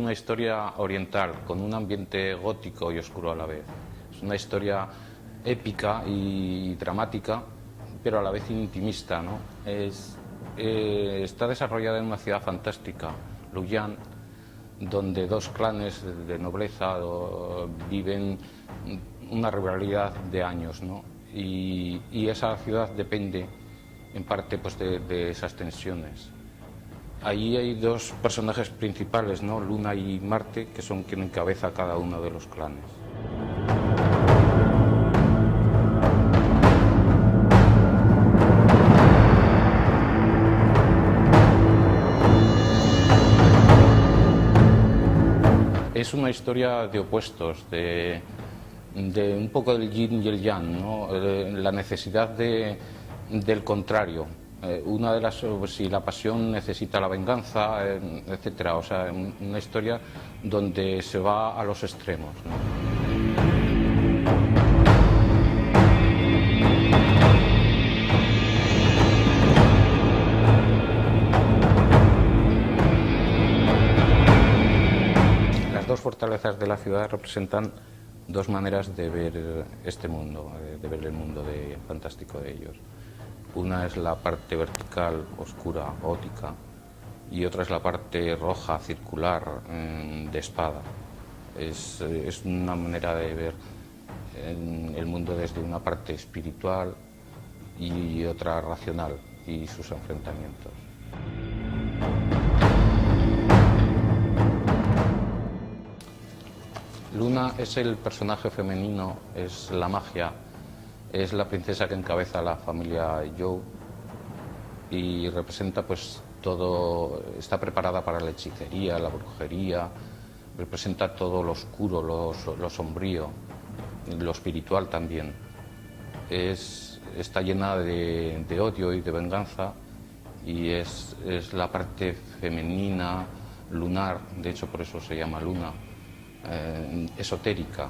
una historia oriental con un ambiente gótico y oscuro a la vez. Es una historia épica y dramática, pero a la vez intimista, ¿no? Está desarrollada en una ciudad fantástica, Luyan, donde dos clanes de nobleza viven una rivalidad de años, ¿no? Y esa ciudad depende en parte pues, de esas tensiones. Ahí hay dos personajes principales, ¿no? Luna y Marte, que son quien encabeza cada uno de los clanes. Es una historia de opuestos, de un poco del yin y el yang, ¿no? La necesidad del contrario. Una de las, si la pasión necesita la venganza, etcétera. O sea, una historia donde se va a los extremos, ¿no? Las dos fortalezas de la ciudad representan dos maneras de ver este mundo, de ver el mundo fantástico de ellos. Una es la parte vertical, oscura, gótica, y otra es la parte roja, circular, de espada. Es una manera de ver el mundo desde una parte espiritual y otra racional, y sus enfrentamientos. Luna es el personaje femenino, es la magia, es la princesa que encabeza la familia Joe y representa pues todo, está preparada para la hechicería, la brujería, representa todo lo oscuro, lo sombrío, lo espiritual también. Está llena de odio y de venganza y es la parte femenina, lunar, de hecho por eso se llama Luna. Esotérica.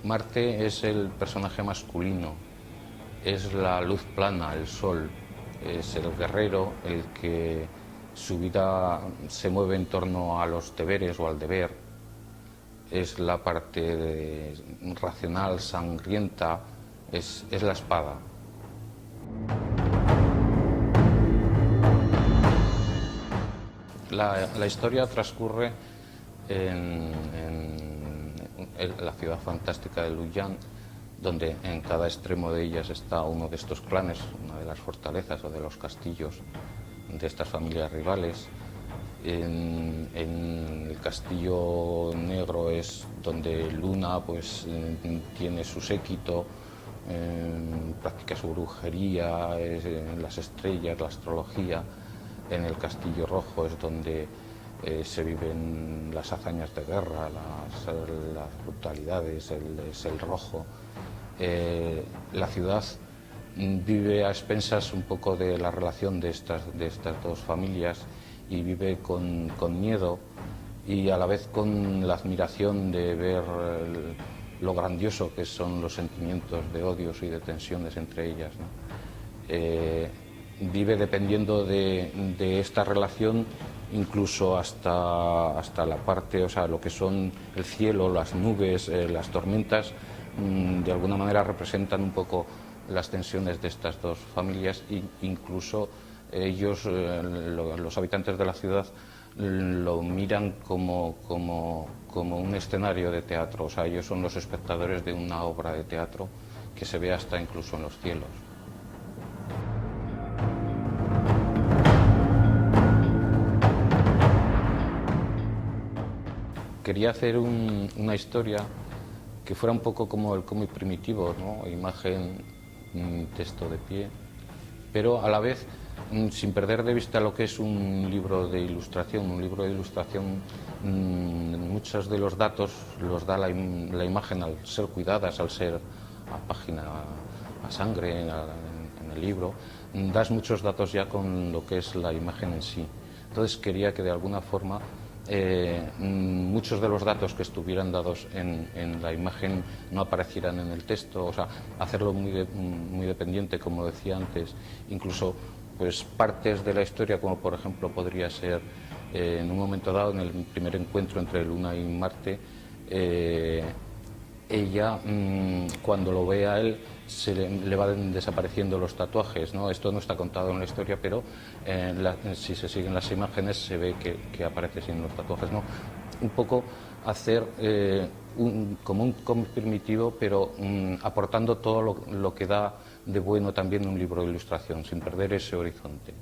Marte es el personaje masculino, es la luz plana, el sol, es el guerrero, el que su vida se mueve en torno a los deberes o al deber, es la parte racional, sangrienta, es la espada. La historia transcurre en la ciudad fantástica de Luyan, donde en cada extremo de ellas está uno de estos clanes, una de las fortalezas o de los castillos de estas familias rivales. En el castillo negro es donde Luna pues, tiene su séquito, practica su brujería, las estrellas, la astrología. En el castillo rojo es donde se viven las hazañas de guerra, las brutalidades, es el rojo. La ciudad vive a expensas un poco de la relación de estas dos familias y vive con miedo y a la vez con la admiración de ver lo grandioso que son los sentimientos de odios y de tensiones entre ellas, ¿no? Vive dependiendo de esta relación incluso hasta la parte, o sea, lo que son el cielo, las nubes, las tormentas, de alguna manera representan un poco las tensiones de estas dos familias e incluso ellos, los habitantes de la ciudad, lo miran como un escenario de teatro, o sea, ellos son los espectadores de una obra de teatro que se ve hasta incluso en los cielos. Quería hacer una historia que fuera un poco como el cómic primitivo, ¿no? Imagen, texto de pie, pero a la vez sin perder de vista lo que es un libro de ilustración. Un libro de ilustración, muchos de los datos los da la imagen al ser cuidadas, al ser a página, a sangre en el libro. Das muchos datos ya con lo que es la imagen en sí. Entonces quería que de alguna forma muchos de los datos que estuvieran dados en la imagen no aparecieran en el texto, o sea, hacerlo muy dependiente, como decía antes, incluso pues partes de la historia, como por ejemplo podría ser en un momento dado, en el primer encuentro entre Luna y Marte, ella, cuando lo ve a él, le van desapareciendo los tatuajes, ¿no? Esto no está contado en la historia, pero si se siguen las imágenes se ve que aparece sin los tatuajes, ¿no? Un poco hacer como un cómic primitivo, pero aportando todo lo que da de bueno también un libro de ilustración, sin perder ese horizonte.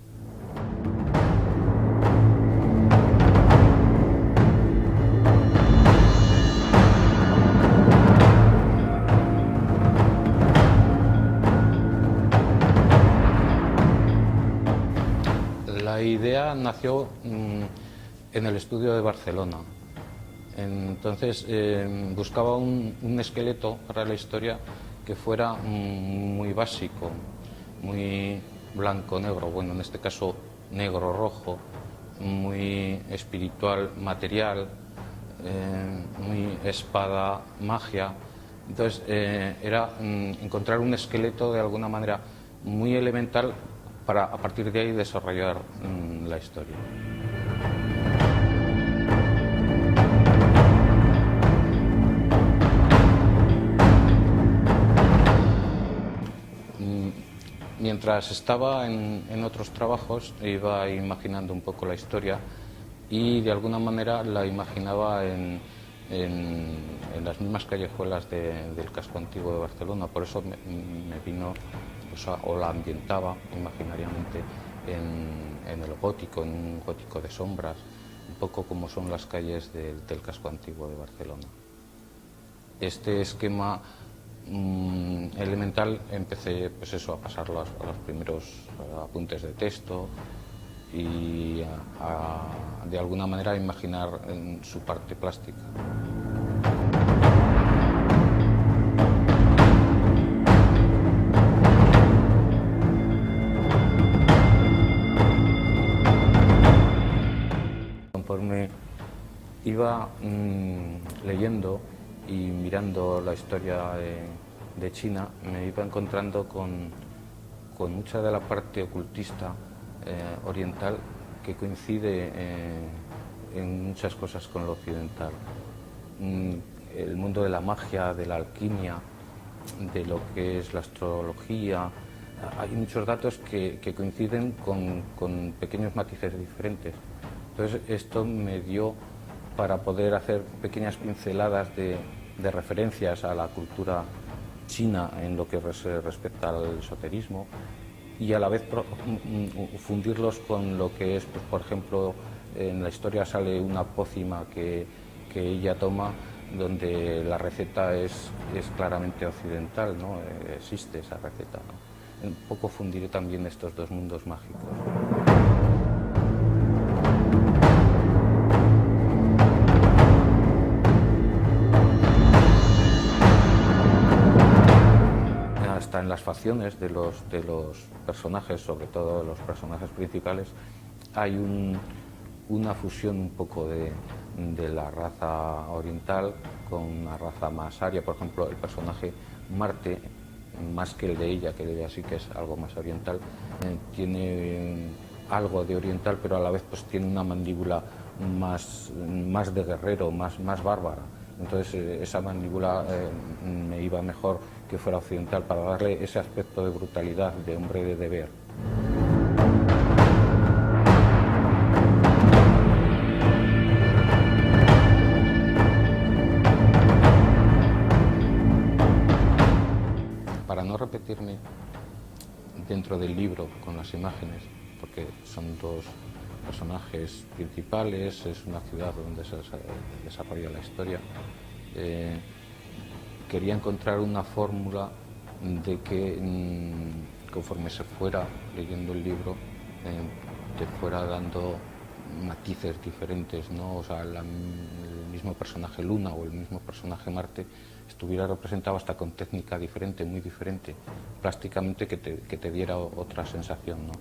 La idea nació en el estudio de Barcelona. Entonces buscaba un esqueleto para la historia que fuera muy básico, muy blanco-negro, bueno, en este caso negro-rojo, muy espiritual, material, muy espada-magia. Entonces era encontrar un esqueleto de alguna manera muy elemental para a partir de ahí desarrollar la historia. Mientras estaba en otros trabajos iba imaginando un poco la historia y de alguna manera la imaginaba en las mismas callejuelas del casco antiguo de Barcelona, por eso me vino, o la ambientaba imaginariamente en el gótico, en un gótico de sombras, un poco como son las calles del casco antiguo de Barcelona. Este esquema elemental empecé pues eso, a pasarlo a los primeros apuntes de texto y de alguna manera a imaginar en su parte plástica. Conforme iba leyendo y mirando la historia de China, me iba encontrando con mucha de la parte ocultista oriental que coincide en muchas cosas con lo occidental. El mundo de la magia, de la alquimia, de lo que es la astrología, hay muchos datos que coinciden con pequeños matices diferentes. Entonces esto me dio para poder hacer pequeñas pinceladas de referencias a la cultura china en lo que respecta al esoterismo y a la vez fundirlos con lo que es, pues, por ejemplo, en la historia sale una pócima que ella toma donde la receta es claramente occidental, ¿no? Existe esa receta, ¿no? Un poco fundiré también estos dos mundos mágicos. Hasta en las facciones de los personajes, sobre todo de los personajes principales, hay una fusión un poco de la raza oriental con una raza más aria. Por ejemplo, el personaje Marte, más que el de ella, que ella sí que es algo más oriental, tiene algo de oriental, pero a la vez pues tiene una mandíbula más de guerrero, más bárbara. Entonces esa mandíbula me iba mejor que fuera occidental para darle ese aspecto de brutalidad, de hombre de deber. Para no repetirme dentro del libro con las imágenes, porque son dos personajes principales, es una ciudad donde se desarrolla la historia, quería encontrar una fórmula de que conforme se fuera leyendo el libro te fuera dando matices diferentes, ¿no? O sea, el mismo personaje Luna o el mismo personaje Marte estuviera representado hasta con técnica diferente, muy diferente, plásticamente, que te diera otra sensación, ¿no?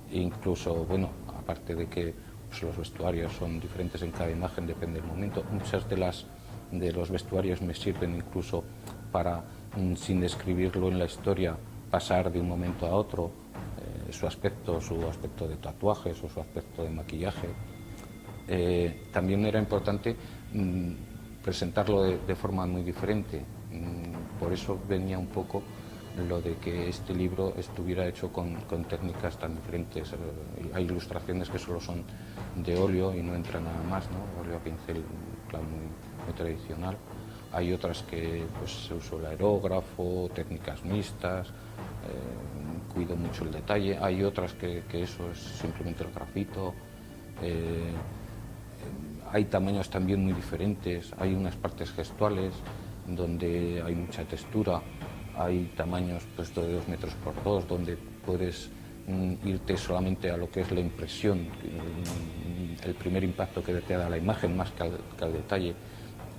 E incluso, bueno, aparte de que pues los vestuarios son diferentes en cada imagen, depende del momento. Muchas de los vestuarios me sirven incluso para, sin describirlo en la historia, pasar de un momento a otro, su aspecto de tatuajes o su aspecto de maquillaje. También era importante presentarlo de forma muy diferente. Por eso venía un poco lo de que este libro estuviera hecho con técnicas tan diferentes. Hay ilustraciones que solo son de óleo y no entra nada más, ¿no? Óleo a pincel, claro, muy tradicional. Hay otras que pues, se usó el aerógrafo, técnicas mixtas, cuido mucho el detalle. Hay otras que eso es simplemente el grafito. Hay tamaños también muy diferentes, hay unas partes gestuales donde hay mucha textura, hay tamaños pues, de 2 metros por 2, donde puedes irte solamente a lo que es la impresión, el primer impacto que te da la imagen más que al detalle.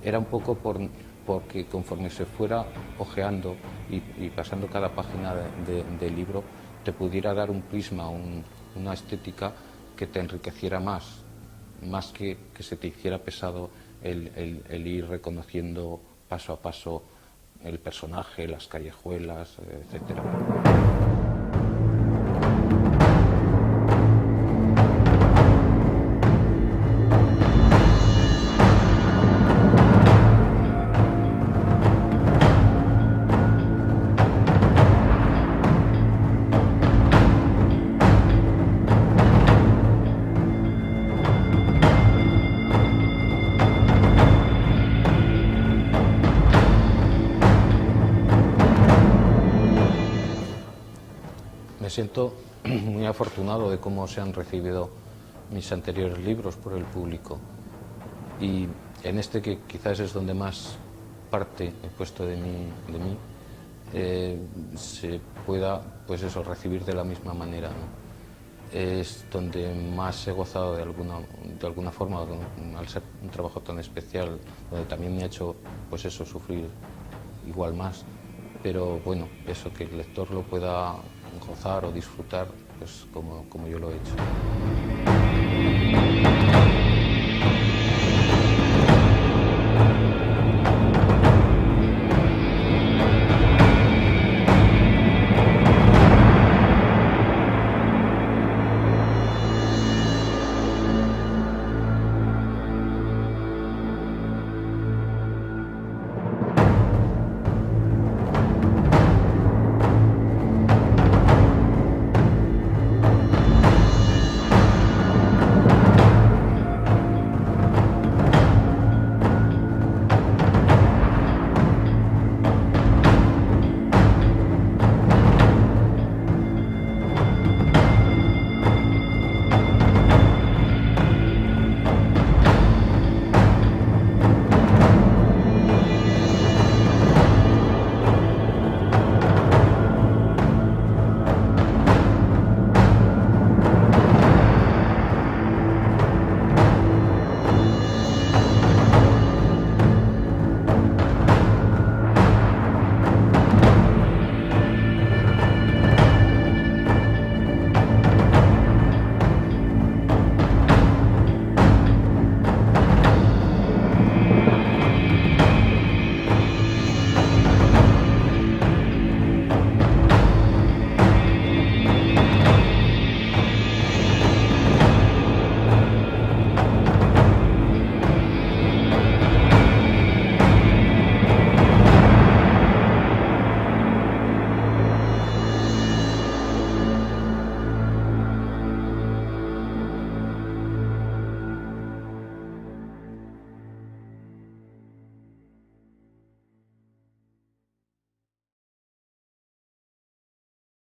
Era un poco porque conforme se fuera hojeando y pasando cada página del libro, te pudiera dar un prisma, una estética que te enriqueciera más que se te hiciera pesado el ir reconociendo paso a paso el personaje, las callejuelas, etcétera. Me siento muy afortunado de cómo se han recibido mis anteriores libros por el público, y en este, que quizás es donde más parte he puesto de mí, se pueda pues eso, recibir de la misma manera, ¿no? Es donde más he gozado de alguna forma, al ser un trabajo tan especial, donde también me ha hecho pues eso, sufrir igual más, pero bueno, eso, que el lector lo pueda gozar o disfrutar pues como yo lo he hecho.